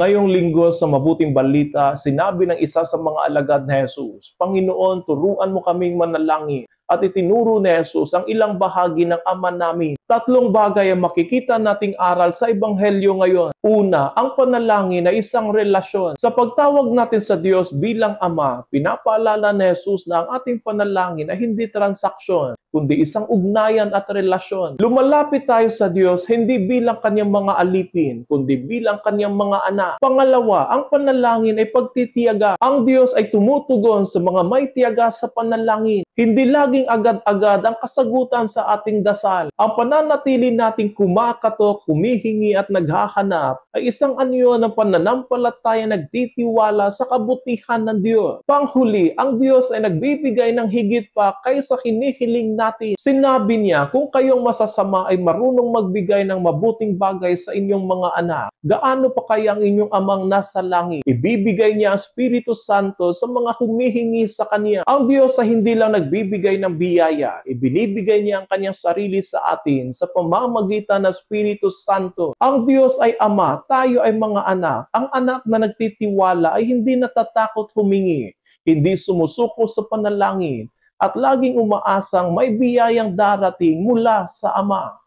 Ngayong linggo sa Mabuting Balita, sinabi ng isa sa mga alagad ni Jesus, Panginoon, turuan mo kaming manalangin. At itinuro ni Jesus ang ilang bahagi ng Ama namin. 3 bagay ang makikita nating aral sa Ebanghelyo ngayon. Una, ang panalangin ay isang relasyon. Sa pagtawag natin sa Diyos bilang Ama, pinapaalala ni Jesus na ang ating panalangin ay hindi transaksyon, kundi isang ugnayan at relasyon. Lumalapit tayo sa Diyos hindi bilang kanyang mga alipin, kundi bilang kanyang mga anak. Pangalawa, ang panalangin ay pagtitiyaga. Ang Diyos ay tumutugon sa mga may tiyaga sa panalangin. Hindi laging agad-agad ang kasagutan sa ating dasal. Ang pananatili nating kumakatok, humihingi at naghahanap ay isang anyo ng pananampalataya nagtitiwala sa kabutihan ng Diyos. Panghuli, ang Diyos ay nagbibigay ng higit pa kaysa hinihiling natin. Sinabi niya, kung kayong masasama ay marunong magbigay ng mabuting bagay sa inyong mga anak, gaano pa kaya ang inyong amang nasa langit? Ibibigay niya ang Espiritu Santo sa mga humihingi sa Kanya. Ang Diyos ay hindi lang nagbibigay ng biyaya, ibinibigay niya ang Kanyang sarili sa atin sa pamamagitan ng Espiritu Santo. Ang Diyos ay Ama, tayo ay mga anak. Ang anak na nagtitiwala ay hindi natatakot humingi, hindi sumusuko sa panalangin, at laging umaasang may biyayang darating mula sa Ama.